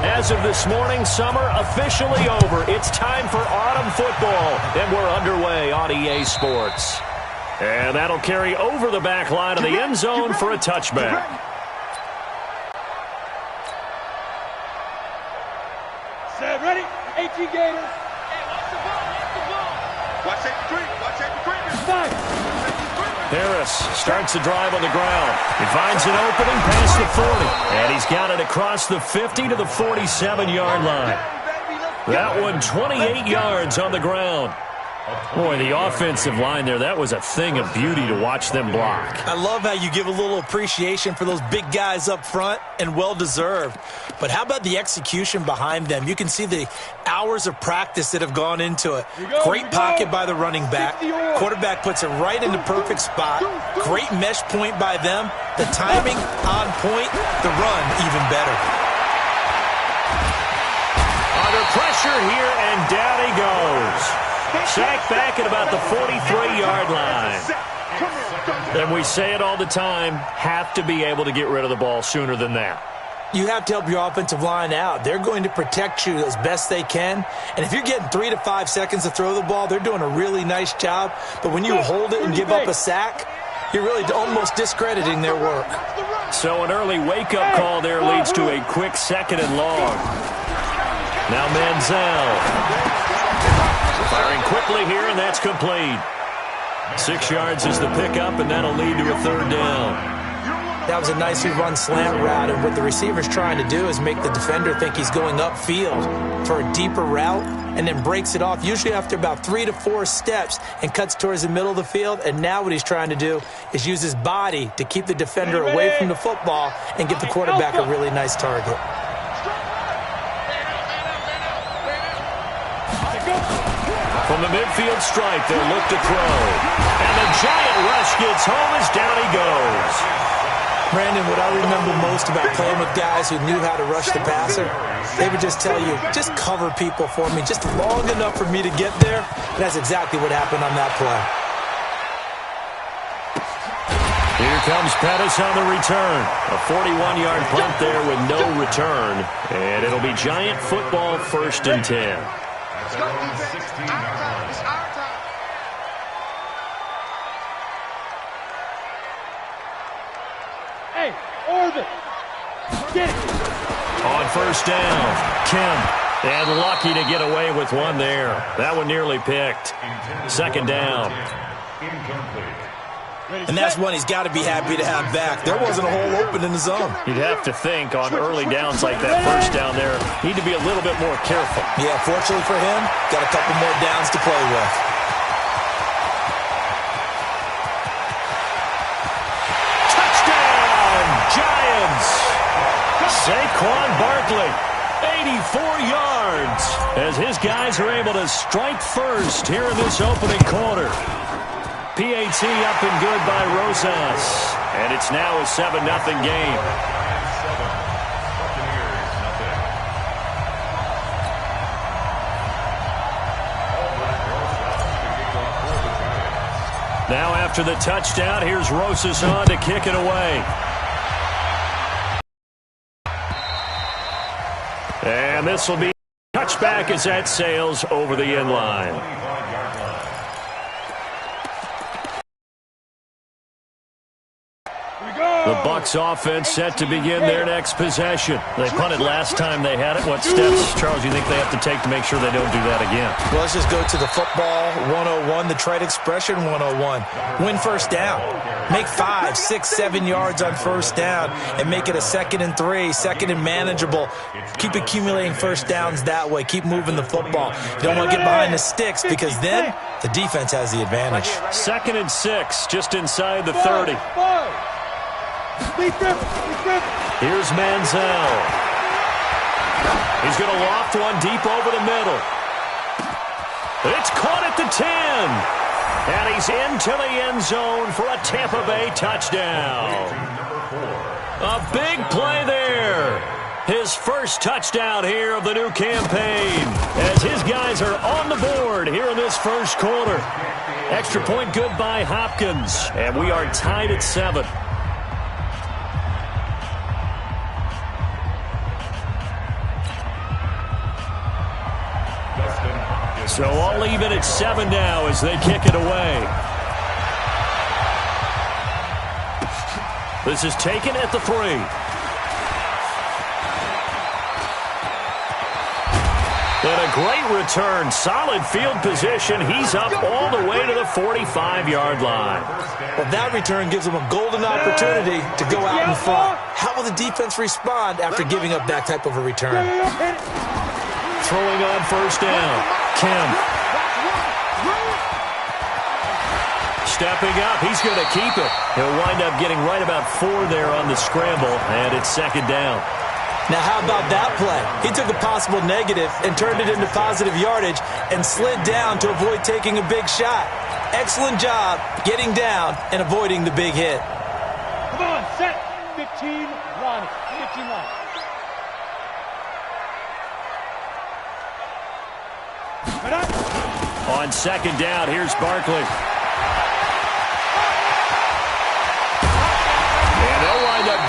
As of this morning, summer officially over. It's time for autumn football, and we're underway on EA Sports. And that'll carry over the back line of the end zone for a touchback. Set, ready? 18 Gators. Hey, watch the ball, watch the ball. Watch it, Harris starts the drive on the ground. He finds an opening past the 40. And he's got it across the 50 to the 47-yard line. That one 28 yards on the ground. Boy, the offensive line there, that was a thing of beauty to watch them block. I love how you give a little appreciation for those big guys up front, and well-deserved. But how about the execution behind them? You can see the hours of practice that have gone into it. Great pocket by the running back. Quarterback puts it right in the perfect spot. Great mesh point by them. The timing on point. The run even better. Under pressure here, and down he goes. Sacked back at about the 43-yard line. And we say it all the time, have to be able to get rid of the ball sooner than that. You have to help your offensive line out. They're going to protect you as best they can. And if you're getting 3 to 5 seconds to throw the ball, they're doing a really nice job. But when you hold it and give up a sack, you're really almost discrediting their work. So an early wake-up call there leads to a quick 2nd and long. Now Manziel. Firing quickly here, and that's complete. 6 yards is the pickup, and that'll lead to a 3rd down. That was a nicely run slant route, and what the receiver's trying to do is make the defender think he's going upfield for a deeper route, and then breaks it off, usually after about 3 to 4 steps, and cuts towards the middle of the field. And now what he's trying to do is use his body to keep the defender away from the football and give the quarterback a really nice target. From the midfield stripe, they'll look to throw. And the giant rush gets home as down he goes. Brandon, what I remember most about playing with guys who knew how to rush the passer, they would just tell you, just cover people for me, just long enough for me to get there. And that's exactly what happened on that play. Here comes Pettis on the return. A 41-yard punt there with no return. And it'll be Giant football, 1st and 10. Hey, Orbit! Get it! On 1st down, Kim. And lucky to get away with one there. That one nearly picked. 2nd down. And that's one he's got to be happy to have back. There wasn't a hole open in the zone. You'd have to think on early downs like that 1st down there, need to be a little bit more careful. Yeah, fortunately for him, got a couple more downs to play with. Touchdown, Giants! Saquon Barkley, 84 yards, as his guys are able to strike first here in this opening quarter. PAT up and good by Rosas. And it's now a 7-0 game. Now after the touchdown, here's Rosas on to kick it away. And this will be a touchback as that sails over the end line. The Bucs offense set to begin their next possession. They punted last time they had it. What steps, Charles, do you think they have to take to make sure they don't do that again? Well, let's just go to the football 101, the trite expression 101. Win 1st down. Make 5, 6, 7 yards on 1st down and make it a 2nd and 3, 2nd and manageable. Keep accumulating 1st downs that way. Keep moving the football. You don't want to get behind the sticks because then the defense has the advantage. 2nd and 6, just inside the 30. Here's Manziel. He's going to loft one deep over the middle. It's caught at the 10. And he's into the end zone for a Tampa Bay touchdown. A big play there. His 1st touchdown here of the new campaign, as his guys are on the board here in this 1st quarter. Extra point good by Hopkins. And we are tied at 7. So I'll leave it at 7 now as they kick it away. This is taken at the 3. And a great return. Solid field position. He's up all the way to the 45-yard line. Well, that return gives them a golden opportunity to go out in front. How will the defense respond after giving up that type of a return? Throwing on first down. Kim. Stepping up. He's going to keep it. He'll wind up getting right about 4 there on the scramble, and it's 2nd down. Now, how about that play? He took a possible negative and turned it into positive yardage and slid down to avoid taking a big shot. Excellent job getting down and avoiding the big hit. Come on, set. 15, run. 15 run. On 2nd down, here's Barkley.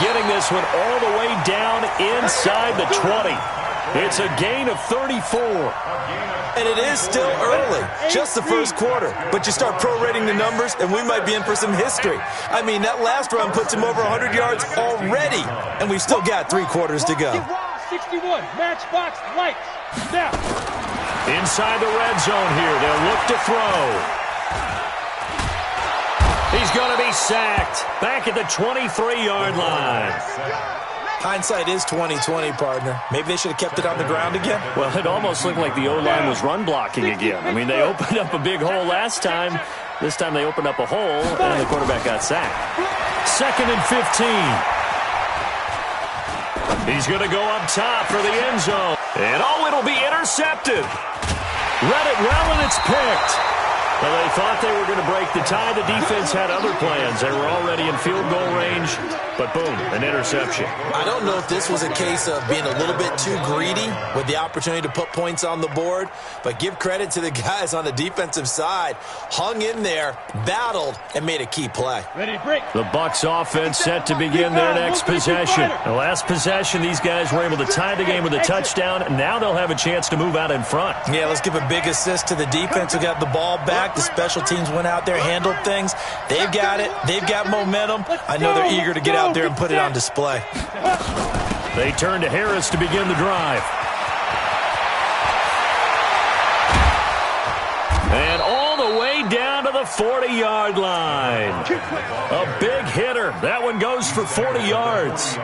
Getting this one all the way down inside the 20. It's a gain of 34. And it is still early, just the first quarter. But you start prorating the numbers, and we might be in for some history. I mean, that last run puts him over 100 yards already, and we've still got 3 quarters to go. 61, matchbox lights. Now. Inside the red zone here, they'll look to throw. He's going to be sacked back at the 23-yard line. Hindsight is 20/20, partner. Maybe they should have kept it on the ground again. Well, it almost looked like the O-line was run blocking again. I mean, they opened up a big hole last time. This time they opened up a hole, and the quarterback got sacked. 2nd and 15. He's going to go up top for the end zone. And, it'll be intercepted. Read it well, and it's picked. Well, they thought they were going to break the tie. The defense had other plans. They were already in field goal range, but boom, an interception. I don't know if this was a case of being a little bit too greedy with the opportunity to put points on the board, but give credit to the guys on the defensive side. Hung in there, battled, and made a key play. Ready, break. The Bucs offense set to begin their next possession. The last possession, these guys were able to tie the game with a touchdown, and now they'll have a chance to move out in front. Yeah, let's give a big assist to the defense who got the ball back. The special teams went out there, handled things. They've got it. They've got momentum. I know they're eager to get out there and put it on display. They turn to Harris to begin the drive. And all the way down to the 40-yard line. A big hitter. That one goes for 40 yards.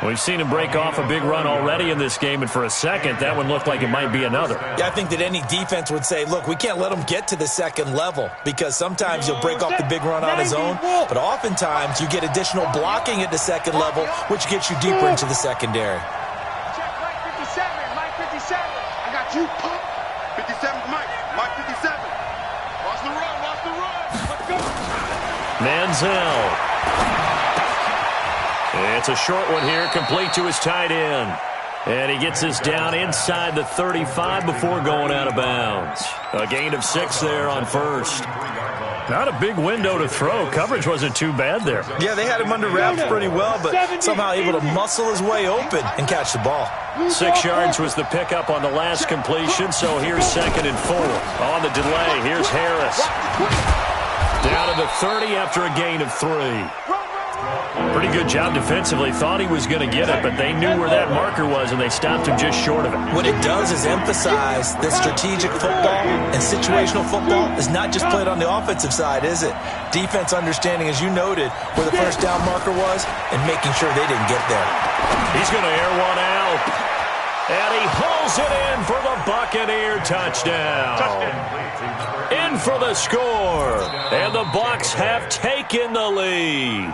We've seen him break off a big run already in this game, and for a second, that one looked like it might be another. Yeah, I think that any defense would say, look, we can't let him get to the second level, because sometimes he'll break off the big run on his own, but oftentimes you get additional blocking at the second level, which gets you deeper into the secondary. Check Mike 57, Mike 57. I got you, pump. 57 Mike, Mike 57. Watch the run, watch the run. Let's go. Manziel. It's a short one here, complete to his tight end. And he gets this down inside the 35 before going out of bounds. A gain of 6 there on first. Not a big window to throw. Coverage wasn't too bad there. Yeah, they had him under wraps pretty well, but somehow able to muscle his way open and catch the ball. 6 yards was the pickup on the last completion, so here's 2nd and 4. On the delay, here's Harris. Down to the 30 after a gain of 3. Pretty good job defensively. Thought he was going to get it, but they knew where that marker was, and they stopped him just short of it. What it does is emphasize that strategic football and situational football is not just played on the offensive side, is it? Defense understanding, as you noted, where the first down marker was and making sure they didn't get there. He's going to air one out, and he hauls it in for the Buccaneer touchdown. In for the score, and the Bucs have taken the lead.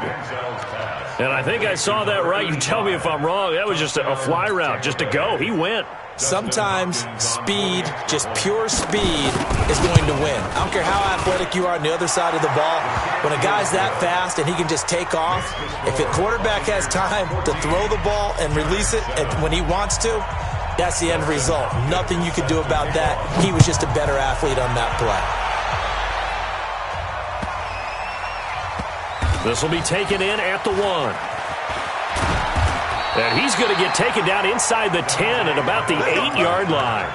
And I think I saw that right. You tell me if I'm wrong. That was just a fly route, just to go. He went. Sometimes speed, just pure speed, is going to win. I don't care how athletic you are on the other side of the ball. When a guy's that fast and he can just take off, if a quarterback has time to throw the ball and release it when he wants to, that's the end result. Nothing you could do about that. He was just a better athlete on that play. This will be taken in at the 1. And he's going to get taken down inside the 10 at about the 8-yard line.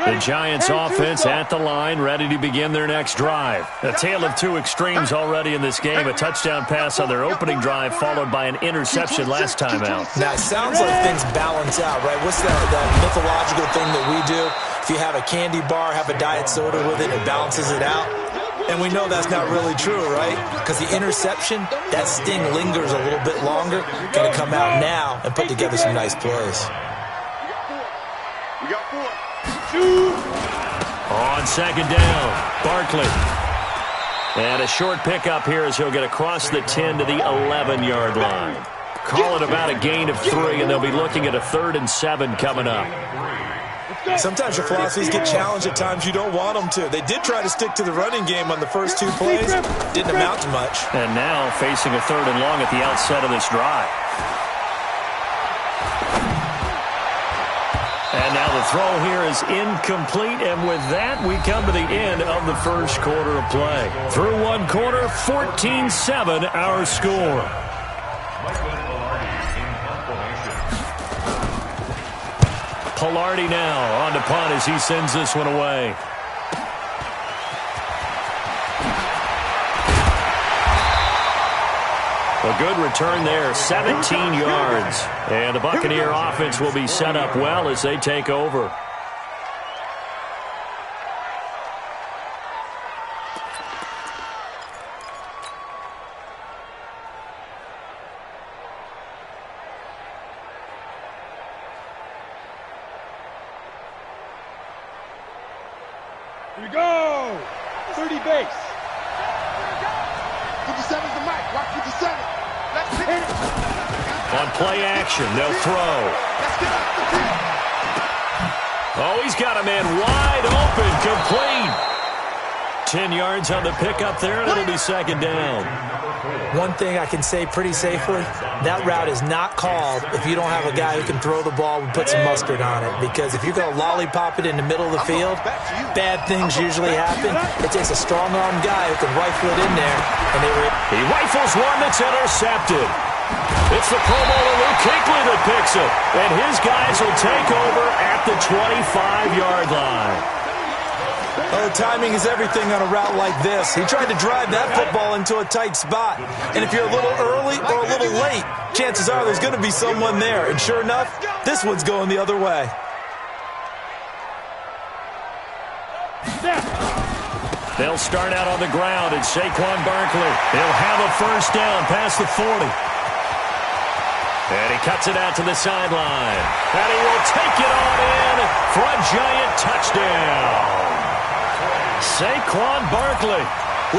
The Giants offense at the line, ready to begin their next drive. A tale of two extremes already in this game. A touchdown pass on their opening drive, followed by an interception last time out. Now, it sounds like things balance out, right? What's that mythological thing that we do? If you have a candy bar, have a diet soda with it, it balances it out. And we know that's not really true, right? Because the interception, that sting lingers a little bit longer. Going to come out now and put together some nice plays. We got 4. On second down, Barkley. And a short pickup here as he'll get across the 10 to the 11-yard line. Call it about a gain of 3, and they'll be looking at a 3rd and 7 coming up. Sometimes your philosophies get challenged at times you don't want them to. They did try to stick to the running game on the first 2 plays. Didn't amount to much. And now facing a 3rd and long at the outset of this drive. And now the throw here is incomplete, and with that, we come to the end of the first quarter of play. Through one quarter, 14-7 our score. Pilardi now on to punt as he sends this one away. A good return there, 17 yards. And the Buccaneer offense will be set up well as they take over. Here we go! 30 base. 57's the mic. Watch 57. Let's hit it. On play action, they'll throw. Let's get off the field. Oh, he's got a man wide open, complete. 10 yards on the pickup there, and it'll be second down. One thing I can say pretty safely, that route is not called if you don't have a guy who can throw the ball and put some mustard on it. Because if you're going to lollipop it in the middle of the field, bad things usually happen. It takes a strong-armed guy who can rifle it in there. And he rifles one that's intercepted. It's the Pro Bowler Luke Kuechly that picks it. And his guys will take over at the 25-yard line. Oh, timing is everything on a route like this. He tried to drive that football into a tight spot. And if you're a little early or a little late, chances are there's going to be someone there. And sure enough, this one's going the other way. They'll start out on the ground, and Saquon Barkley, he'll have a first down past the 40. And he cuts it out to the sideline. And he will take it on in for a giant touchdown. Saquon Barkley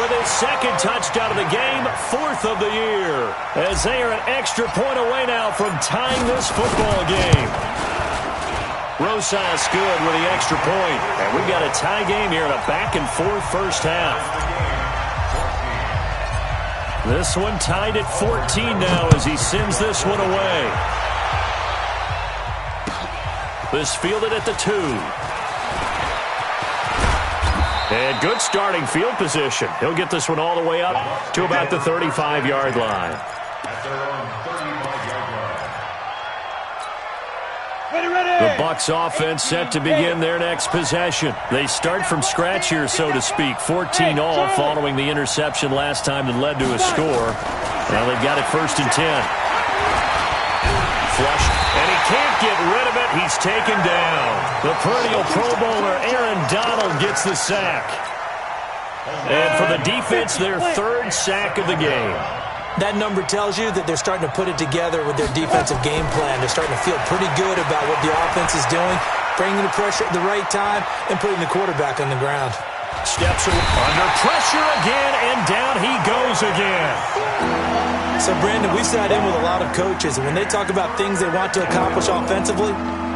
with his second touchdown of the game, 4th of the year, as they are an extra point away now from tying this football game. Rosas good with the extra point, and we've got a tie game here in a back-and-forth first half. This one tied at 14 now as he sends this one away. This fielded at the 2. And good starting field position. He'll get this one all the way up to about the 35-yard line. The Bucs offense set to begin their next possession. They start from scratch here, so to speak. 14 all following the interception last time that led to a score. Now they've got it 1st and 10. Flushed, and he can't get rid of it. He's taken down. The perennial Pro Bowler Aaron Donald gets the sack. And for the defense, their 3rd sack of the game. That number tells you that they're starting to put it together with their defensive game plan. They're starting to feel pretty good about what the offense is doing, bringing the pressure at the right time, and putting the quarterback on the ground. Steps under pressure again, and down he goes again. So, Brandon, we sat in with a lot of coaches, and when they talk about things they want to accomplish offensively,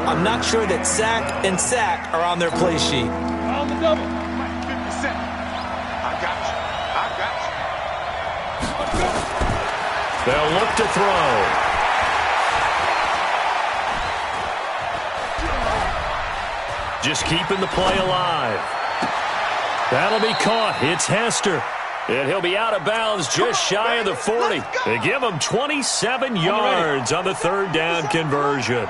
I'm not sure that sack and sack are on their play sheet. On the double. 50 cents. I got you. I got you. They'll look to throw. Just keeping the play alive. That'll be caught. It's Hester. And he'll be out of bounds just shy of the 40. They give him 27 yards on the third down conversion.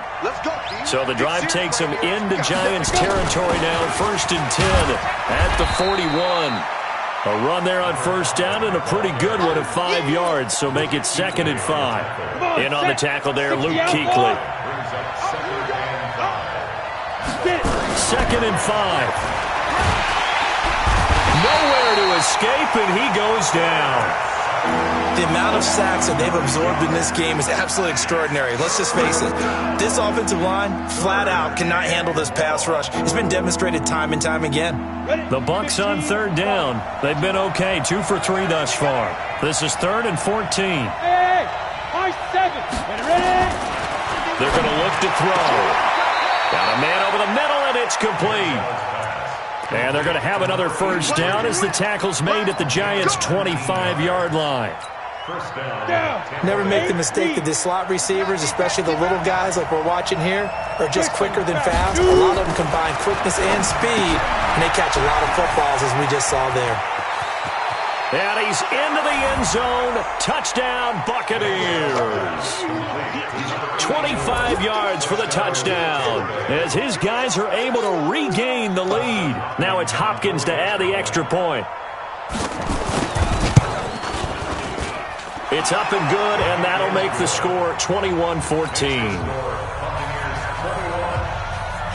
So the drive takes him into Giants territory now, 1st and 10 at the 41. A run there on first down and a pretty good one of 5 yards, so make it 2nd and 5. In on the tackle there, Luke Kuechly. 2nd and 5. Nowhere to escape, and he goes down. The amount of sacks that they've absorbed in this game is absolutely extraordinary. Let's just face it. This offensive line, flat out, cannot handle this pass rush. It's been demonstrated time and time again. The Bucs on third down. They've been okay, 2 for 3 thus far. This is 3rd and 14. Hey, high 7. Ready? They're going to look to throw. Got a man over the middle, and it's complete. And they're going to have another first down as the tackle's made at the Giants' 25-yard line. Never make the mistake that the slot receivers, especially the little guys like we're watching here, are just quicker than fast. A lot of them combine quickness and speed, and they catch a lot of footballs, as we just saw there. And he's into the end zone. Touchdown, Buccaneers. 25 yards for the touchdown as his guys are able to regain the lead. Now it's Hopkins to add the extra point. It's up and good, and that'll make the score 21-14.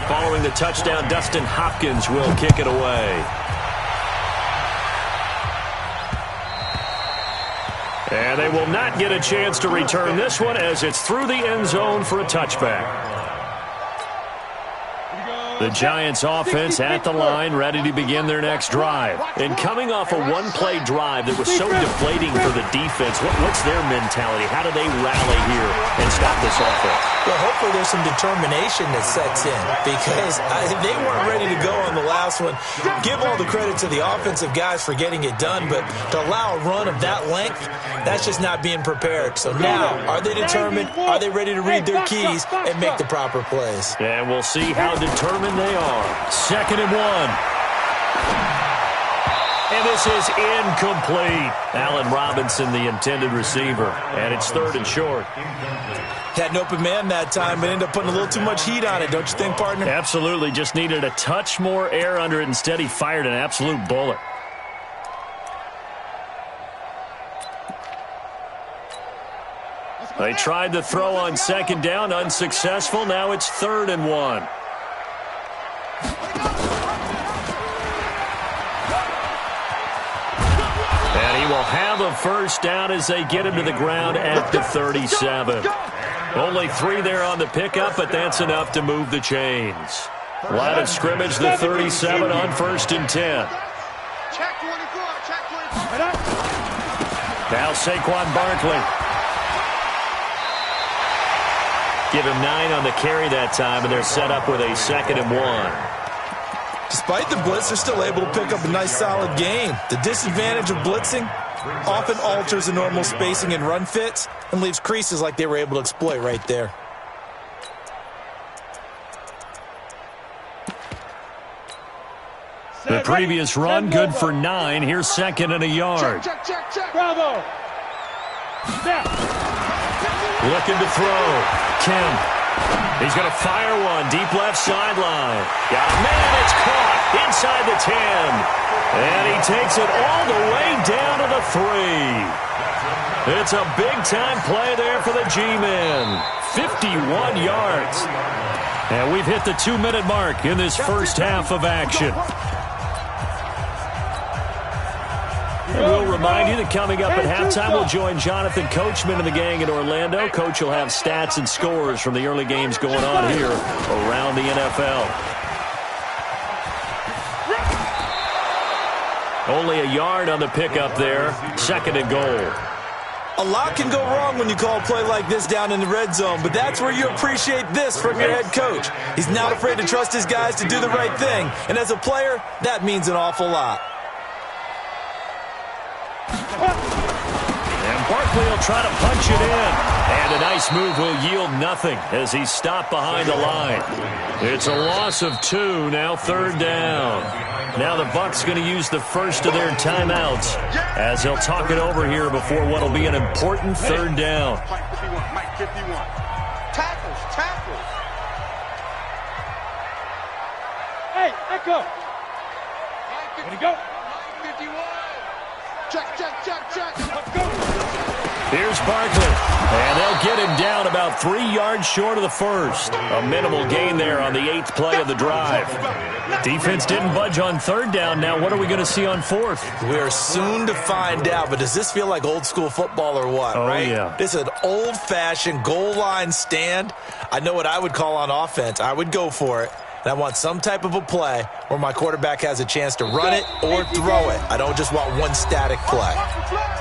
Following the touchdown, Dustin Hopkins will kick it away. And they will not get a chance to return this one as it's through the end zone for a touchback. The Giants offense at the line, ready to begin their next drive. And coming off a one-play drive that was so deflating for the defense, what's their mentality? How do they rally here and stop this offense? Well, hopefully there's some determination that sets in because they weren't ready to go on the last one. Give all the credit to the offensive guys for getting it done, but to allow a run of that length, that's just not being prepared. So now, are they determined? Are they ready to read their keys and make the proper plays? And we'll see how determined they are. 2nd and 1. And this is incomplete. Allen Robinson, the intended receiver. And it's 3rd and short. Had an open man that time, but ended up putting a little too much heat on it, don't you think, partner? Absolutely. Just needed a touch more air under it. Instead, he fired an absolute bullet. They tried to throw on 2nd down, unsuccessful. Now it's 3rd and 1. And he will have a first down as they get him to the ground at the 37. Only 3 there on the pickup, but that's enough to move the chains. Line of scrimmage, the 37 on 1st and 10. Now Saquon Barkley. Give him 9 on the carry that time, and they're set up with a 2nd and 1. Despite the blitz, they're still able to pick up a nice, solid gain. The disadvantage of blitzing often alters the normal spacing and run fits and leaves creases like they were able to exploit right there. The previous run, good for 9. Here's 2nd and a yard. Bravo. Looking to throw. Kemp. He's going to fire one. Deep left sideline. Got a man. It's caught inside the 10. And he takes it all the way down to the 3. It's a big-time play there for the G-men. 51 yards. And we've hit the 2-minute mark in this first half of action. And we'll remind you that coming up at halftime, we'll join Jonathan Coachman and the gang in Orlando. Coach will have stats and scores from the early games going on here around the NFL. Only a yard on the pickup there. 2nd and goal. A lot can go wrong when you call a play like this down in the red zone, but that's where you appreciate this from your head coach. He's not afraid to trust his guys to do the right thing, and as a player, that means an awful lot. And Barkley likely he'll try to punch it in. And a nice move will yield nothing as he's stopped behind the line. It's a loss of 2, now 3rd down. Now the Bucs going to use the first of their timeouts as they'll talk it over here before what will be an important 3rd down. Mike 51. Tackles. Hey, Echo. Ready to go. Mike 51. Check. Let's go. Here's Barkley, and they'll get him down about 3 yards short of the first. A minimal gain there on the 8th play of the drive. Defense didn't budge on 3rd down. Now what are we going to see on 4th? We're soon to find out, but does this feel like old school football or what, right? Yeah. This is an old-fashioned goal line stand. I know what I would call on offense. I would go for it. And I want some type of a play where my quarterback has a chance to run it or throw it. I don't just want one static play.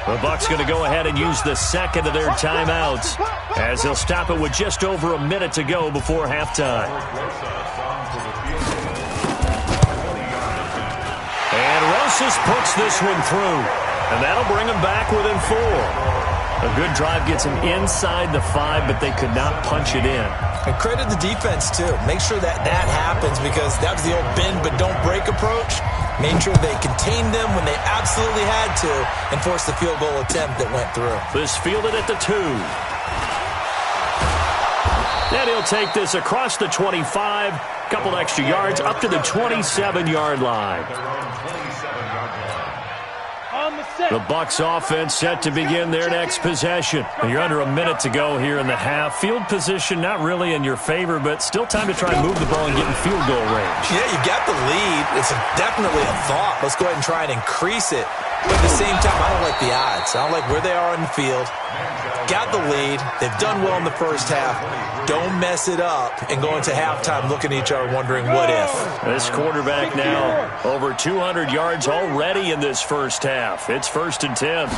The Bucs going to go ahead and use the second of their timeouts as they'll stop it with just over a minute to go before halftime. And Rosas puts this one through, and that'll bring him back within 4. A good drive gets him inside the 5, but they could not punch it in. And credit the defense, too. Make sure that happens because that was the old bend but don't break approach. Made sure they contained them when they absolutely had to and forced the field goal attempt that went through. This fielded at the 2. Then he'll take this across the 25, couple extra yards up to the 27-yard line. The Bucs offense set to begin their next possession. You're under a minute to go here in the half. Field position not really in your favor, but still time to try and move the ball and get in field goal range. Yeah, you got the lead. It's definitely a thought. Let's go ahead and try and increase it. But at the same time, I don't like the odds. I don't like where they are on the field. Got the lead. They've done well in the first half. Don't mess it up and go into halftime looking at each other wondering what if. This quarterback now over 200 yards already in this first half. It's 1st and 10.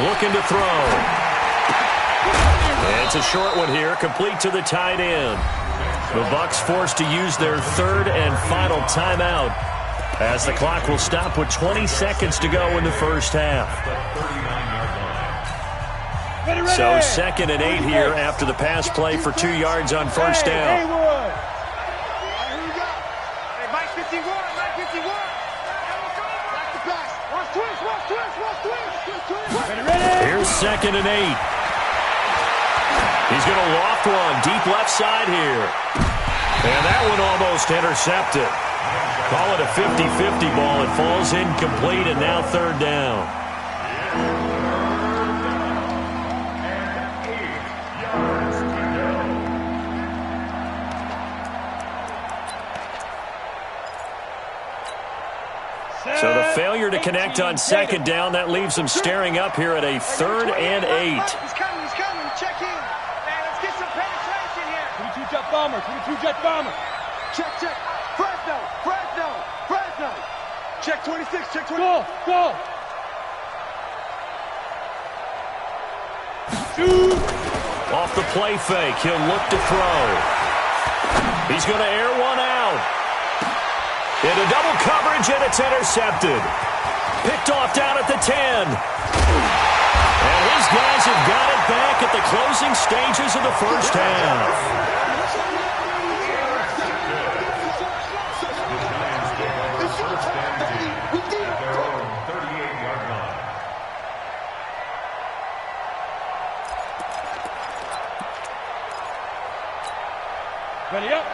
Looking to throw. It's a short one here, complete to the tight end. The Bucs forced to use their 3rd and final timeout as the clock will stop with 20 seconds to go in the first half. So 2nd and 8 here after the pass play for 2 yards on 1st down. Here we go. Hey, Mike 51. Back to pass. Watch twist. Here's 2nd and 8. He's going to loft one deep left side here. And that one almost intercepted. Call it a 50-50 ball. It falls incomplete, and now 3rd down. So the failure to connect on 2nd down, that leaves them staring up here at a 3rd and 8. He's coming. Check in. Man, let's get some penetration here. 22 jet bomber. Check. Fresno. Check 26. Go. Shoot. Off the play fake, he'll look to throw. He's going to air one out. Into double coverage, and it's intercepted. Picked off down at the 10. And his guys have got it back at the closing stages of the first half.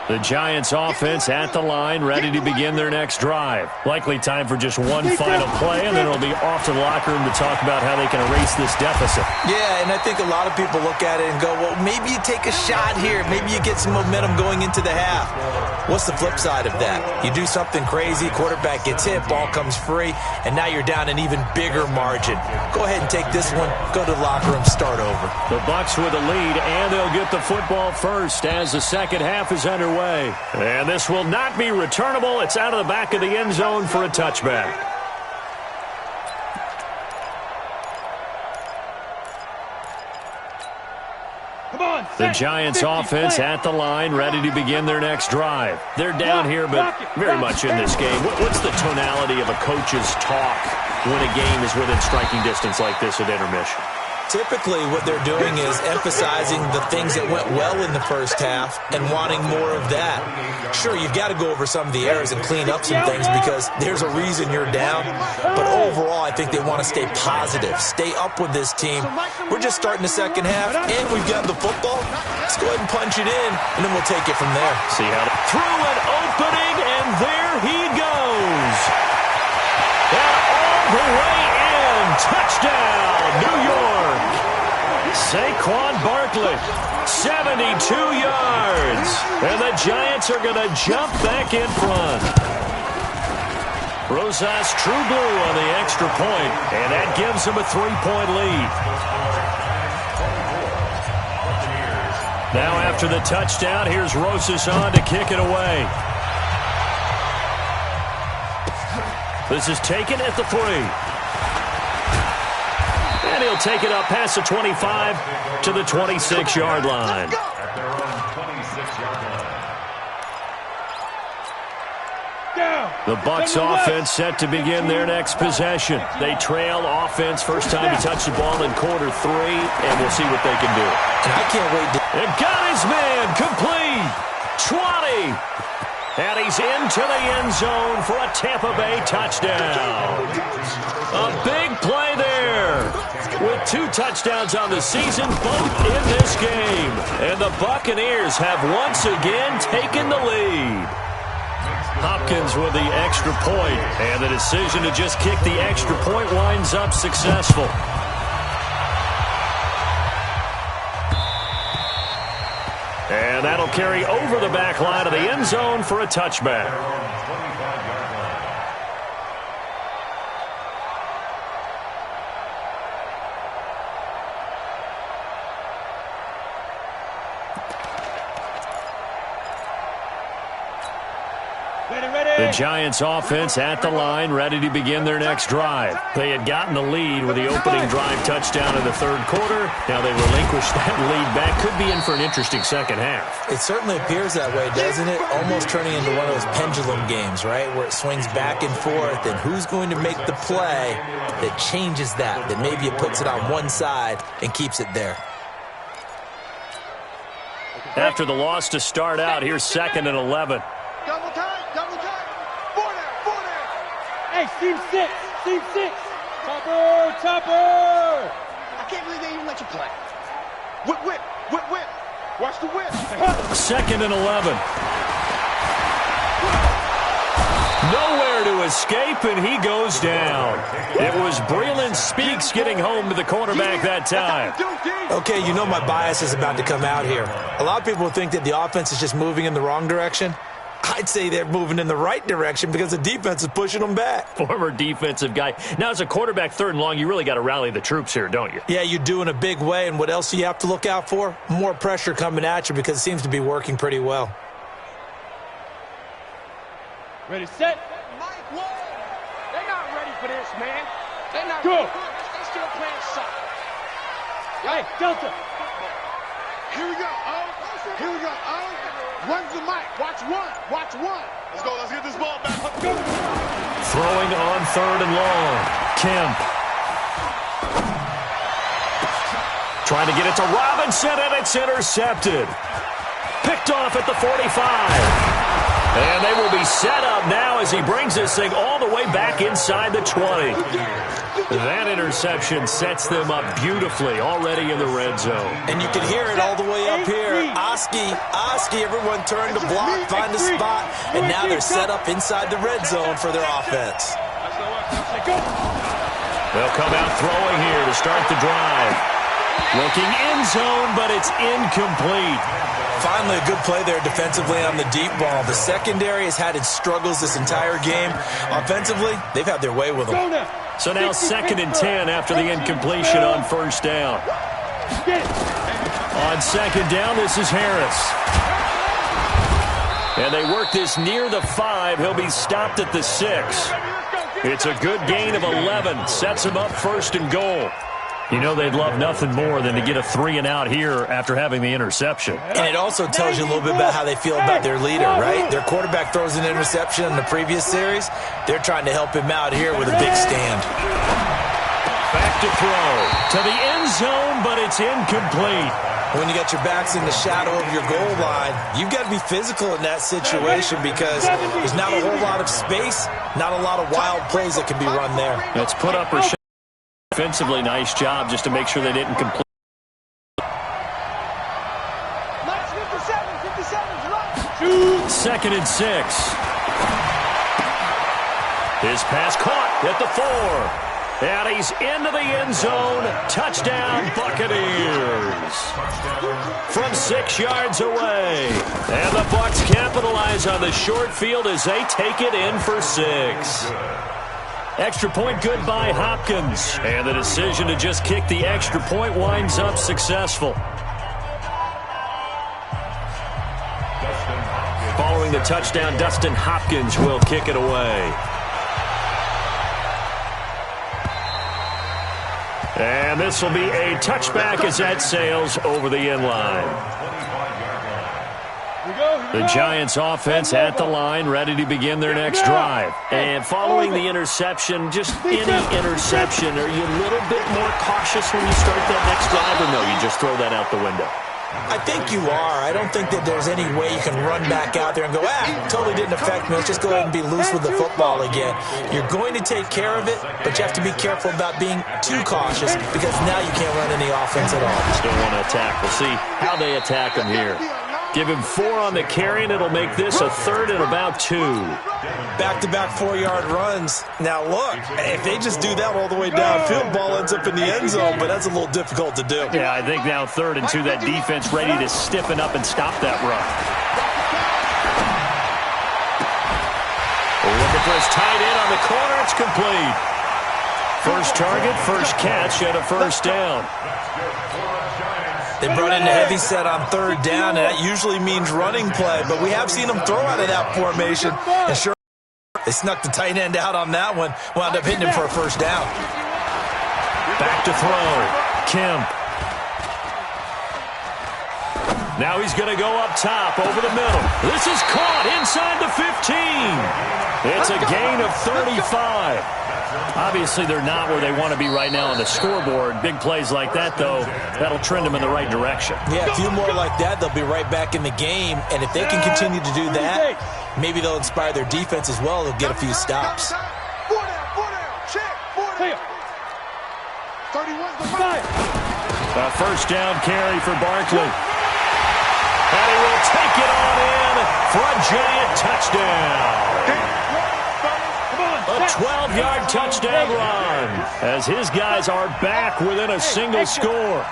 The Giants offense at the line, ready to begin their next drive. Likely time for just one final play, and then it'll be off to the locker room to talk about how they can erase this deficit. Yeah, and I think a lot of people look at it and go, well, maybe you take a shot here. Maybe you get some momentum going into the half. What's the flip side of that? You do something crazy, quarterback gets hit, ball comes free, and now you're down an even bigger margin. Go ahead and take this one, go to the locker room, start over. The Bucs with a lead, and they'll get the football first as the second half is underway. And this will not be returnable. It's out of the back of the end zone for a touchback. The Giants offense at the line, ready to begin their next drive. They're down here, but very much in this game. What's the tonality of a coach's talk when a game is within striking distance like this at intermission? Typically, what they're doing is emphasizing the things that went well in the first half and wanting more of that. Sure, you've got to go over some of the errors and clean up some things because there's a reason you're down. But overall, I think they want to stay positive, stay up with this team. We're just starting the second half, and we've got the football. Let's go ahead and punch it in, and then we'll take it from there. See how through an opening, and there he goes. And all the way in. Touchdown, New York. Saquon Barkley, 72 yards. And the Giants are going to jump back in front. Rosas True Blue on the extra point, and that gives them a 3-point lead. Now after the touchdown, here's Rosas on to kick it away. This is taken at the 3. And he'll take it up past the 25 to the 26-yard line. The Bucs offense set to begin their next possession. They trail offense first time to touch the ball in quarter 3, and we'll see what they can do. And I can't wait to... And got his man complete. 20. And he's into the end zone for a Tampa Bay touchdown. A big play there. With 2 touchdowns on the season, both in this game. And the Buccaneers have once again taken the lead. Hopkins with the extra point, and the decision to just kick the extra point winds up successful. And that'll carry over the back line of the end zone for a touchback. The Giants offense at the line, ready to begin their next drive. They had gotten the lead with the opening drive touchdown in the third quarter. Now they relinquish that lead back. Could be in for an interesting second half. It certainly appears that way, doesn't it? Almost turning into one of those pendulum games, right? Where it swings back and forth, and who's going to make the play that changes that maybe it puts it on one side and keeps it there. After the loss to start out, here's 2nd and 11. Double time, double time. 4 there. Hey, team 6, team 6. Topper. I can't believe they even let you play. Whip. Watch the whip. 2nd and 11. Nowhere to escape, and he goes down. It was Breeland Speaks getting home to the quarterback that time. Okay, you know my bias is about to come out here. A lot of people think that the offense is just moving in the wrong direction. I'd say they're moving in the right direction because the defense is pushing them back. Former defensive guy. Now, as a quarterback 3rd and long, you really got to rally the troops here, don't you? Yeah, you do in a big way. And what else do you have to look out for? More pressure coming at you because it seems to be working pretty well. Ready, set. Mike, whoa. They're not ready for this, man. They're not Go. ready for this. They still playing soccer. Hey, Delta. Here we go. Here we go. Runs the mic. Watch one. Let's go. Let's get this ball back. Let's go. Throwing on 3rd and long. Kemp. Trying to get it to Robinson, and it's intercepted. Picked off at the 45. And they will be set up now as he brings this thing all the way back inside the 20. That interception sets them up beautifully already in the red zone. And you can hear it all the way up here. Oski, everyone turn to block, find a spot, and now they're set up inside the red zone for their offense. They'll come out throwing here to start the drive. Looking end zone, but it's incomplete. Finally, a good play there defensively on the deep ball. The secondary has had its struggles this entire game. Offensively, they've had their way with them. So now 2nd and 10 after the incompletion on 1st down. On 2nd down, this is Harris. And they work this near the 5. He'll be stopped at the 6. It's a good gain of 11. Sets him up 1st and goal. You know they'd love nothing more than to get a 3-and-out here after having the interception. And it also tells you a little bit about how they feel about their leader, right? Their quarterback throws an interception in the previous series. They're trying to help him out here with a big stand. Back to throw. To the end zone, but it's incomplete. When you got your backs in the shadow of your goal line, you've got to be physical in that situation because there's not a whole lot of space, not a lot of wild plays that can be run there. Let's put up or shut. Defensively, nice job just to make sure they didn't complete. Second and 6. His pass caught at the 4. And he's into the end zone. Touchdown, Buccaneers. From 6 yards away. And the Bucs capitalize on the short field as they take it in for 6. Extra point good by Hopkins. And the decision to just kick the extra point winds up successful. Following the touchdown, Dustin Hopkins will kick it away. And this will be a touchback as that sails over the end line. The Giants offense at the line, ready to begin their next drive. And following the interception, just any interception, are you a little bit more cautious when you start that next drive, or no, you just throw that out the window? I think you are. I don't think that there's any way you can run back out there and go, totally didn't affect me. Let's just go ahead and be loose with the football again. You're going to take care of it, but you have to be careful about being too cautious because now you can't run any offense at all. Still want to attack. We'll see how they attack him here. Give him 4 on the carry, and it'll make this a 3rd and about 2. Back-to-back 4-yard runs. Now, look, if they just do that all the way downfield, ball ends up in the end zone, but that's a little difficult to do. Yeah, I think now 3rd and 2, that defense ready to stiffen up and stop that run. Looking for his tight end on the corner. It's complete. First target, first catch, and a first down. They brought in the heavy set on 3rd down, and that usually means running play, but we have seen them throw out of that formation, and sure, they snuck the tight end out on that one, wound up hitting him for a first down. Back to throw. Kemp. Now he's going to go up top, over the middle. This is caught inside the 15. It's a gain of 35. Obviously, they're not where they want to be right now on the scoreboard. Big plays like that, though, that'll trend them in the right direction. Yeah, a few more like that, they'll be right back in the game. And if they can continue to do that, maybe they'll inspire their defense as well. They'll get a few stops. 4 down, check, 4 down. 31's the fight. A first down carry for Barkley. And he will take it on in for a giant touchdown. A 12-yard touchdown run as his guys are back within a single score.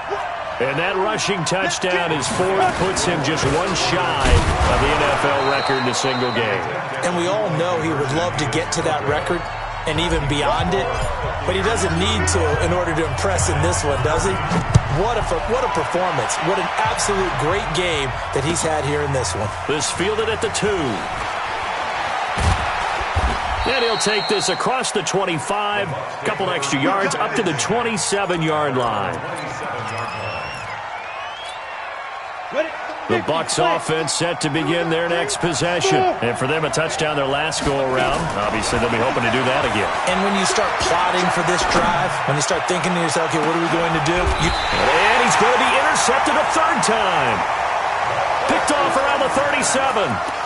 And that rushing touchdown is 4th, puts him just one shy of the NFL record in a single game. And we all know he would love to get to that record and even beyond it, but he doesn't need to in order to impress in this one, does he? What a performance. What an absolute great game that he's had here in this one. This fielded at the 2. And he'll take this across the 25, couple extra yards, up to the 27-yard line. The Bucs offense set to begin their next possession. And for them, a touchdown their last go-around. Obviously, they'll be hoping to do that again. And when you start plotting for this drive, when you start thinking to yourself, okay, what are we going to do? And he's going to be intercepted a 3rd time. Picked off around the 37.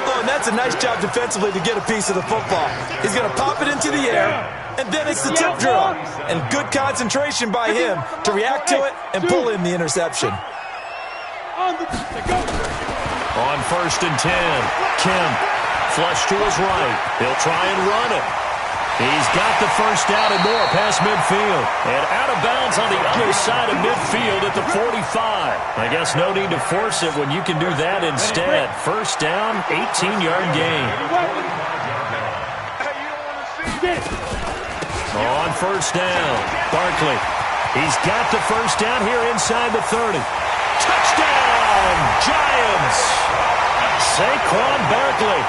Oh, and that's a nice job defensively to get a piece of the football. He's going to pop it into the air, and then it's the tip drill. And good concentration by him to react to it and pull in the interception. On 1st and 10, Kemp, flush to his right. He'll try and run it. He's got the first down and more past midfield. And out of bounds on the other side of midfield at the 45. I guess no need to force it when you can do that instead. First down, 18-yard gain. On 1st down, Barkley. He's got the first down here inside the 30. Touchdown, Giants! Saquon Barkley.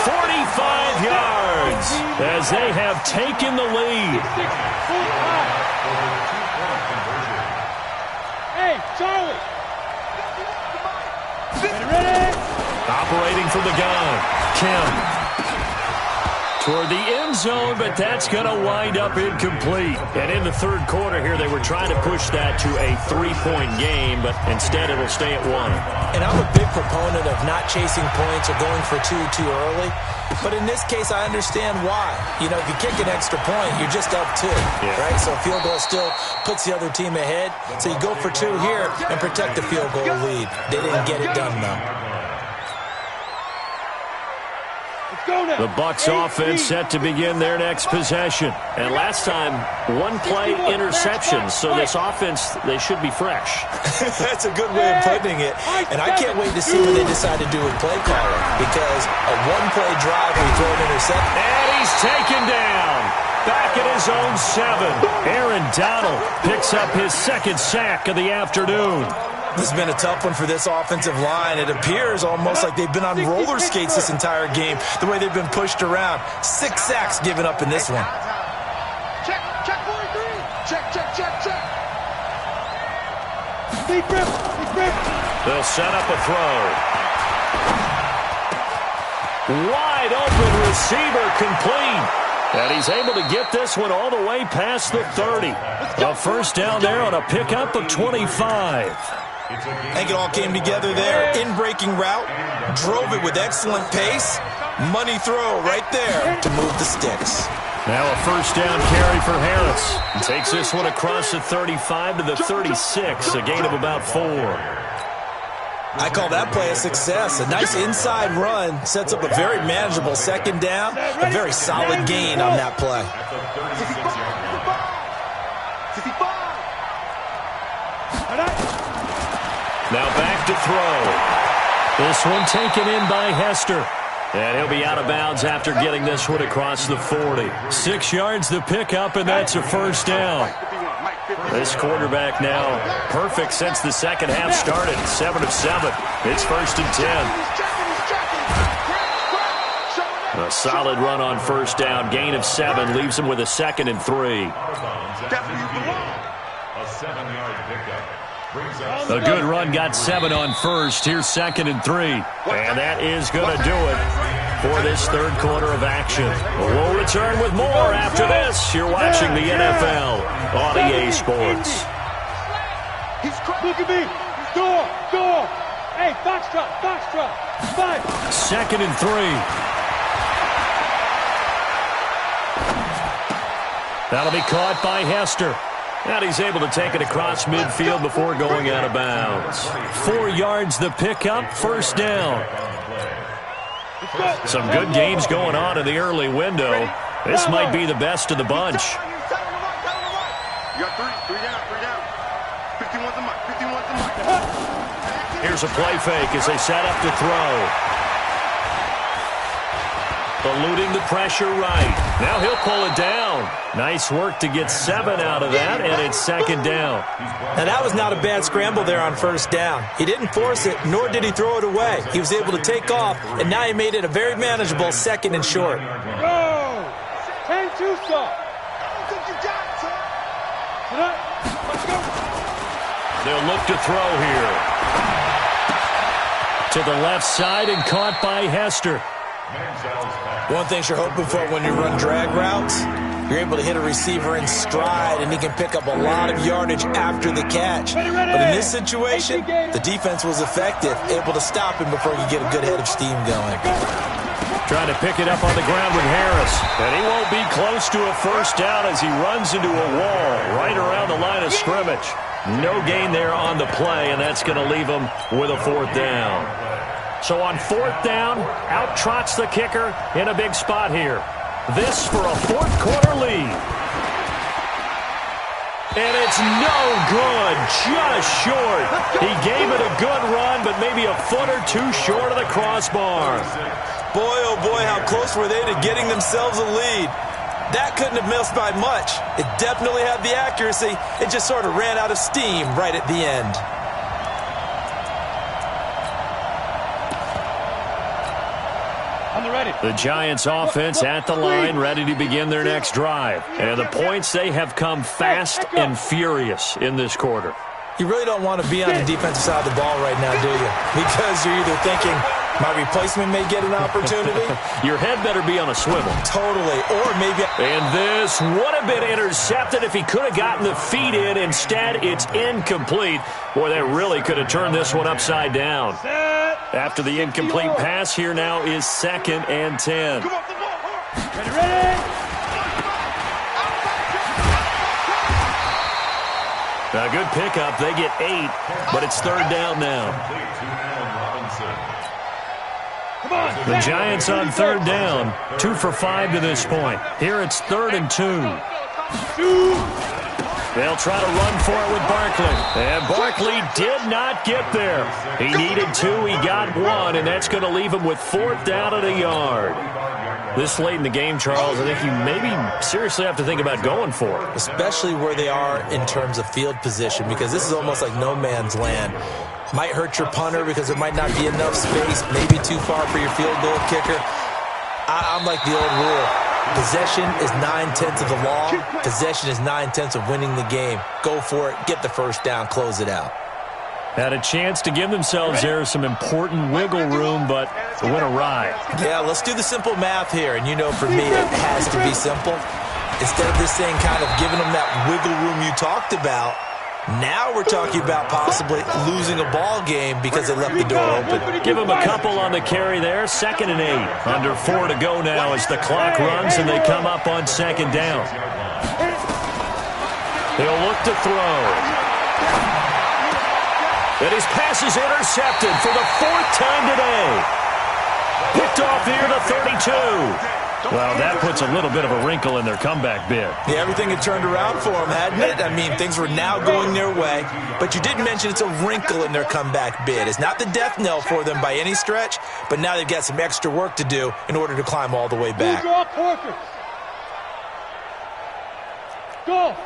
45 yards as they have taken the lead. Hey, Charlie. Ready? Operating from the gun, Kim. Toward the end zone, but that's going to wind up incomplete. And in the third quarter here, they were trying to push that to a 3-point game, but instead it'll stay at 1. And I'm a big proponent of not chasing points or going for two too early. But in this case, I understand why. You know, if you kick an extra point, you're just up 2, right? So a field goal still puts the other team ahead. So you go for 2 here and protect the field goal lead. They didn't get it done, though. The Bucs offense set to begin their next possession. And last time, 1 play interception. So this offense, they should be fresh. That's a good way of putting it. And I can't wait to see what they decide to do with play calling. Because a 1-play drive where you throw an interception. And he's taken down. Back at his own 7. Aaron Donald picks up his 2nd sack of the afternoon. This has been a tough one for this offensive line. It appears almost like they've been on roller skates this entire game, the way they've been pushed around. 6 sacks given up in this one. Check, 43. Check. Deep grip. They'll set up a throw. Wide open receiver complete. And he's able to get this one all the way past the 30. A first down there on a pickup of 25. I think it all came together there. In-breaking route, drove it with excellent pace. Money throw right there to move the sticks. Now a first down carry for Harris. He takes this one across the 35 to the 36, a gain of about 4. I call that play a success. A nice inside run sets up a very manageable 2nd down. A very solid gain on that play. 65. Now back to throw. This one taken in by Hester. And he'll be out of bounds after getting this one across the 40. 6 yards the pickup, and that's a first down. This quarterback now perfect since the second half started. 7 of 7. It's 1st and 10. A solid run on first down. Gain of 7 leaves him with a 2nd and 3. A 7-yard pickup. A good run got 7 on first. Here's 2nd and 3. And that is going to do it for this third quarter of action. We'll return with more after this. You're watching the NFL on EA Sports. Look at me. Door. Hey, Foxtrot. 5. 2nd and 3. That'll be caught by Hester. And he's able to take it across midfield before going out of bounds. 4 yards the pickup, first down. Some good games going on in the early window. This might be the best of the bunch. You got 3 down. 51's the mic. Here's a play fake as they set up to throw. Eluding the pressure right. Now he'll pull it down. Nice work to get 7 out of that, and it's 2nd down. Now that was not a bad scramble there on first down. He didn't force it, nor did he throw it away. He was able to take off, and now he made it a very manageable 2nd and short. Go! 10-2, sir. They'll look to throw here. To the left side and caught by Hester. One thing you're hoping for when you run drag routes, you're able to hit a receiver in stride, and he can pick up a lot of yardage after the catch. But in this situation, the defense was effective, able to stop him before he could get a good head of steam going. Trying to pick it up on the ground with Harris. And he won't be close to a first down as he runs into a wall right around the line of scrimmage. No gain there on the play, and that's going to leave him with a 4th down. So on 4th down, out trots the kicker in a big spot here. This for a 4th quarter lead. And it's no good, just short. He gave it a good run, but maybe a foot or 2 short of the crossbar. Boy, oh boy, how close were they to getting themselves a lead. That couldn't have missed by much. It definitely had the accuracy. It just sort of ran out of steam right at the end. The Giants offense at the line, ready to begin their next drive. And the points, they have come fast and furious in this quarter. You really don't want to be on the defensive side of the ball right now, do you? Because you're either thinking, my replacement may get an opportunity. Your head better be on a swivel. Totally. Or maybe... And this would have been intercepted if he could have gotten the feet in. Instead, it's incomplete. Boy, that really could have turned this one upside down. After the incomplete pass, here now is 2nd and 10. Ready? A good pickup. They get 8, but it's 3rd down now. The Giants on 3rd down, 2 for 5 to this point. Here it's 3rd and 2. They'll try to run for it with Barkley. And Barkley did not get there. He needed 2, he got 1, and that's going to leave him with 4th down at a yard. This late in the game, Charles, I think you maybe seriously have to think about going for it. Especially where they are in terms of field position, because this is almost like no man's land. Might hurt your punter because there might not be enough space, maybe too far for your field goal kicker. I'm like the old rule. Possession is 9/10 of the law. Possession is 9/10 of winning the game. Go for it, get the first down, close it out. Had a chance to give themselves there some important wiggle room, but it went awry. Yeah, let's do the simple math here. And you know, for me, it has to be simple. Instead of this thing kind of giving them that wiggle room you talked about, now we're talking about possibly losing a ball game because they left the door open. Give them a couple on the carry there. 2nd and 8. Under 4 to go now as the clock runs and they come up on 2nd down. They'll look to throw. And his pass is intercepted for the 4th time today. Picked off near the 32. Well, that puts a little bit of a wrinkle in their comeback bid. Yeah, everything had turned around for them, hadn't it? I mean, things were now going their way. But you didn't mention it's a wrinkle in their comeback bid. It's not the death knell for them by any stretch, but now they've got some extra work to do in order to climb all the way back. Go!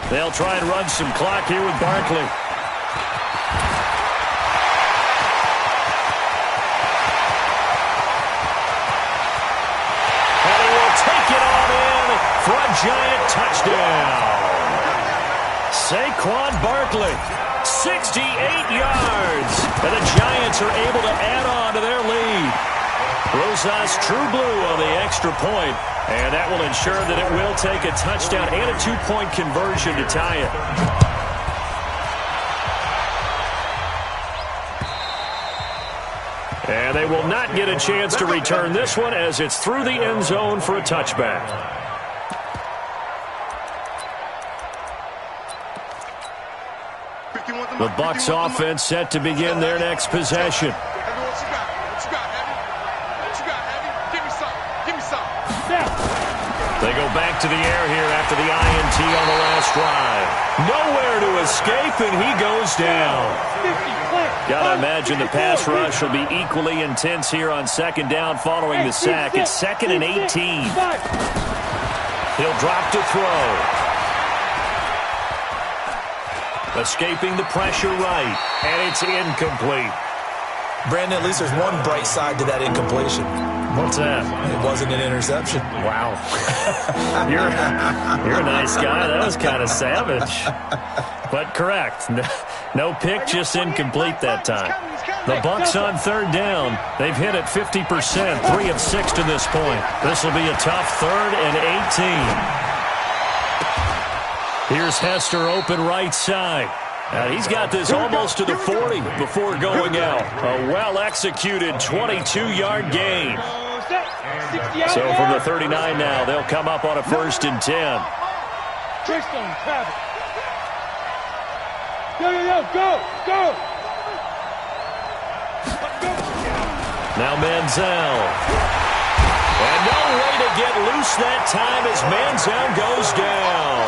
They'll try and run some clock here with Barkley. And he will take it on in for a Giant touchdown. Saquon Barkley, 68 yards. And the Giants are able to add on to their lead. Rosas True Blue on the extra point. And that will ensure that it will take a touchdown and a 2-point conversion to tie it. And they will not get a chance to return this one as it's through the end zone for a touchback. The Bucs offense set to begin their next possession. They go back to the air here after the INT on the last drive. Nowhere to escape, and he goes down. Gotta imagine the pass rush will be equally intense here on 2nd down following the sack. It's 2nd and 18. He'll drop to throw. Escaping the pressure right, and it's incomplete. Brandon, at least there's one bright side to that incompletion. What's that? It wasn't an interception. Wow. You're a nice guy. That was kind of savage. But correct. No pick, just incomplete that time. The Bucs on 3rd down. They've hit it 50%, 3 of 6 to this point. This will be a tough 3rd and 18. Here's Hester open right side. He's got this almost to the 40 before going out. A well-executed 22-yard gain. So from the 39 now, they'll come up on a 1st and 10. Go! Now Manziel. And no way to get loose that time as Manziel goes down.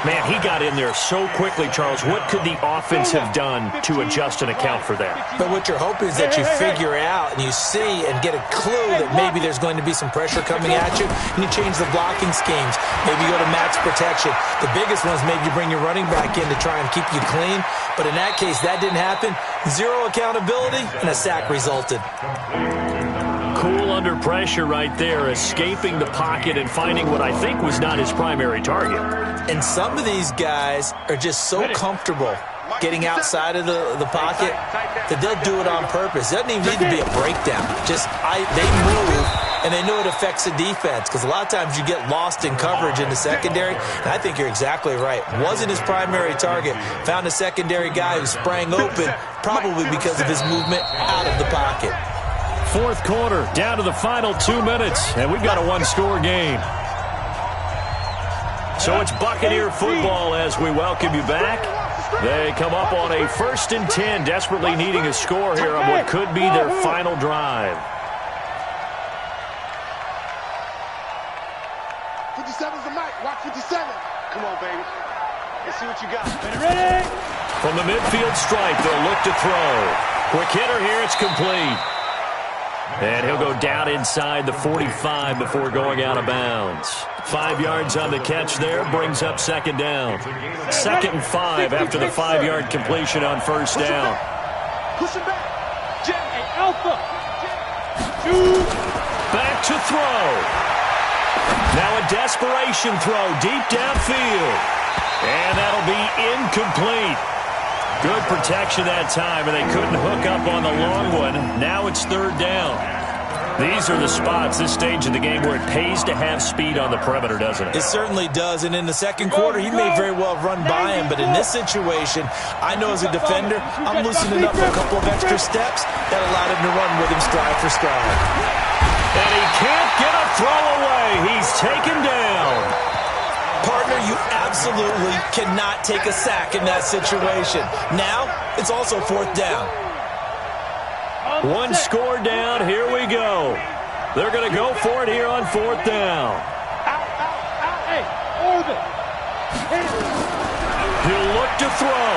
Man, he got in there so quickly, Charles. What could the offense have done to adjust and account for that? But what you're hoping is that you figure out and you see and get a clue that maybe there's going to be some pressure coming at you, and you change the blocking schemes. Maybe you go to max protection. The biggest one is maybe you bring your running back in to try and keep you clean. But in that case, that didn't happen. Zero accountability, and a sack resulted. Cool under pressure right there, escaping the pocket and finding what I think was not his primary target. And some of these guys are just so comfortable getting outside of the pocket that they'll do it on purpose. It doesn't even need to be a breakdown. Just they move, and they know it affects the defense because a lot of times you get lost in coverage in the secondary, and I think you're exactly right. Wasn't his primary target. Found a secondary guy who sprang open, probably because of his movement out of the pocket. Fourth quarter, down to the final 2 minutes, and we've got a one-score game. So it's Buccaneer football as we welcome you back. They come up on a 1st and 10, desperately needing a score here on what could be their final drive. 57's the mic. Watch 57. Come on, baby. Let's see what you got. Ready? From the midfield stripe, they'll look to throw. Quick hitter here, it's complete. And he'll go down inside the 45 before going out of bounds. 5 yards on the catch there, brings up 2nd down. 2nd and 5 after the 5-yard completion on 1st down. Push him back. Jam. Hey, Alpha. Shoot. Back to throw. Now a desperation throw deep downfield. And that'll be incomplete. Good protection that time, and they couldn't hook up on the long one. Now it's 3rd down. These are the spots, this stage of the game, where it pays to have speed on the perimeter, doesn't it? It certainly does, and in the 2nd quarter, he may very well have run by him, but in this situation, I know as a defender, I'm loosening up for a couple of extra steps that allowed him to run with him stride for stride. And he can't get a throw away. He's taken down. Partner, you absolutely cannot take a sack in that situation. Now, it's also 4th down. One score down. Here we go. They're going to go for it here on 4th down. Out. Hey, orbit. He'll look to throw.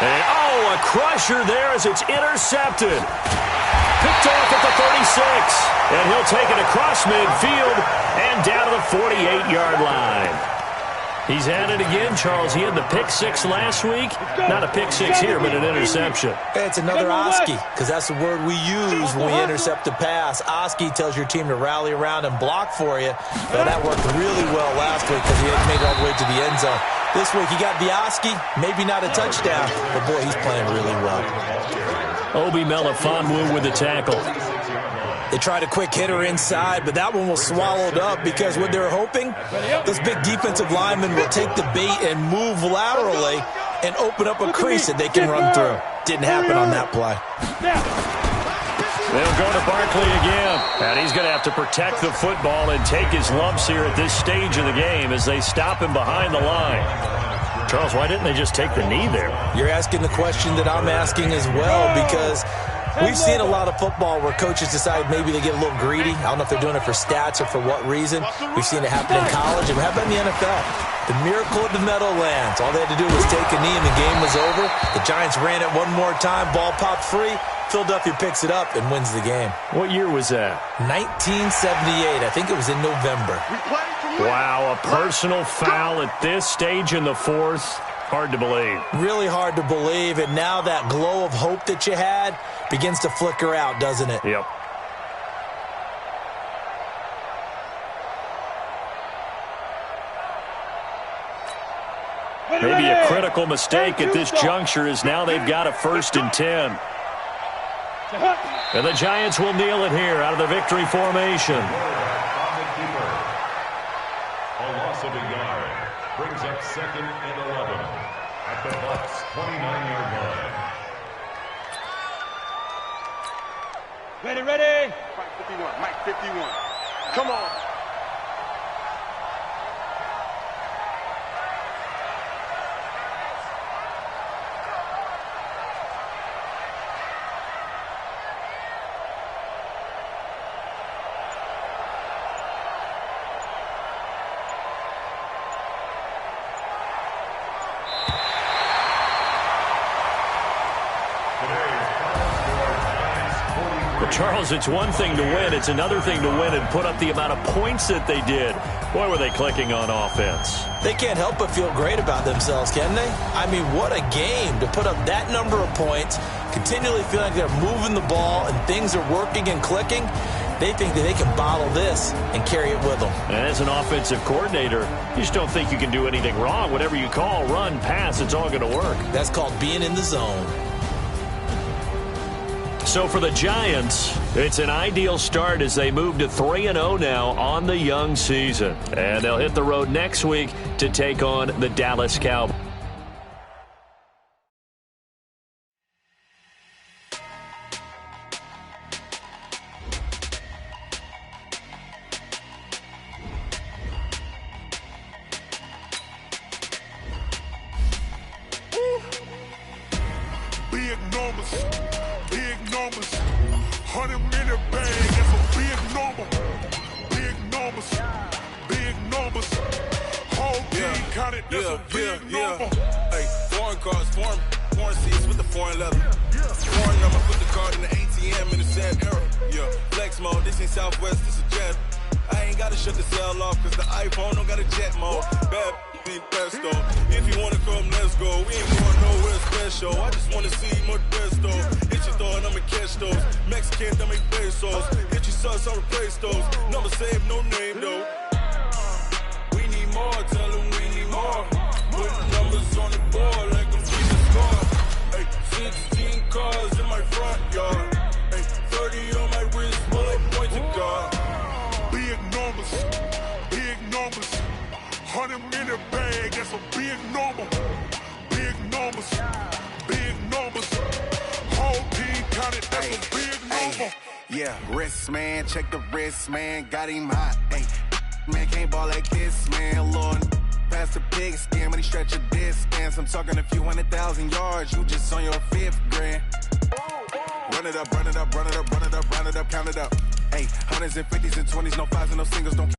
And, a crusher there as it's intercepted. Picked off at the 36, and he'll take it across midfield and down to the 48-yard line. He's at it again, Charles. He had the pick 6 last week. Not a pick 6 here, but an interception. It's another Oski, because that's the word we use when we intercept a pass. Oski tells your team to rally around and block for you. But that worked really well last week because he had made it all the way to the end zone. This week he got the Oski, maybe not a touchdown, but boy, he's playing really well. Obi Melifonwu with the tackle. They tried a quick hitter inside, but that one was swallowed up because what they're hoping, this big defensive lineman will take the bait and move laterally and open up a crease that they can run through. Didn't happen on that play. They'll go to Barkley again, and he's going to have to protect the football and take his lumps here at this stage of the game as they stop him behind the line. Charles, why didn't they just take the knee there? You're asking the question that I'm asking as well, because we've seen a lot of football where coaches decide maybe they get a little greedy. I don't know if they're doing it for stats or for what reason. We've seen it happen in college, and how about in the NFL? The miracle of the Meadowlands. All they had to do was take a knee, and the game was over. The Giants ran it one more time. Ball popped free. Philadelphia picks it up and wins the game. What year was that? 1978. I think it was in November. Wow, a personal foul at this stage in the 4th. Hard to believe. Really hard to believe, and now that glow of hope that you had begins to flicker out, doesn't it? Yep. Maybe a critical mistake at this juncture is now they've got a 1st and 10. And the Giants will kneel it here out of the victory formation. A loss of a yard brings up 2nd and 11 at the Bucs' 29-yard line. Ready. Mike 51. Mike 51. Come on. Charles, it's one thing to win. It's another thing to win and put up the amount of points that they did. Boy, were they clicking on offense. They can't help but feel great about themselves, can they? I mean, what a game to put up that number of points, continually feeling like they're moving the ball and things are working and clicking. They think that they can bottle this and carry it with them. And as an offensive coordinator, you just don't think you can do anything wrong. Whatever you call, run, pass, it's all going to work. That's called being in the zone. So for the Giants, it's an ideal start as they move to 3-0 now on the young season. And they'll hit the road next week to take on the Dallas Cowboys. Big numbers. Big numbers, 100 minute bag, that's a big number. Big numbers, big numbers. Whole team counted, that's a big number. Hey, foreign cars, foreign seats with the foreign leather. Foreign number, put the card in the ATM in the sad era. Yeah, flex mode, this ain't Southwest, this is jet. I ain't gotta shut the cell off, cause the iPhone don't got a jet mode. Bad ain't best though. If you wanna come, let's go. We ain't going nowhere special. I just wanna see more best though. Hit your thought, I'ma catch those. Mexican, that make pesos. Hit your sauce, I'll replace those. Number save, no name though. We need more, tell them we need more. Put numbers on the board like I'm keeping score. Hey, 16 cars in my front yard. Hey, 30 on my wrist, bullet point to God. Big numbers, big numbers. 100 minute bag, that's a big number. Big numbers, big numbers. Whole team counted, that's a big number. Yeah, wrist man, check the wrist man, got him hot. Ay, man can't ball like this, man. Lord, past the pig skin when he stretch a distance. I'm talking a few 100,000 yards, you just on your 5th grand. Run it up, run it up, run it up, run it up, run it up, count it up. Hey, hundreds and 50s and 20s, no 5s and no singles, don't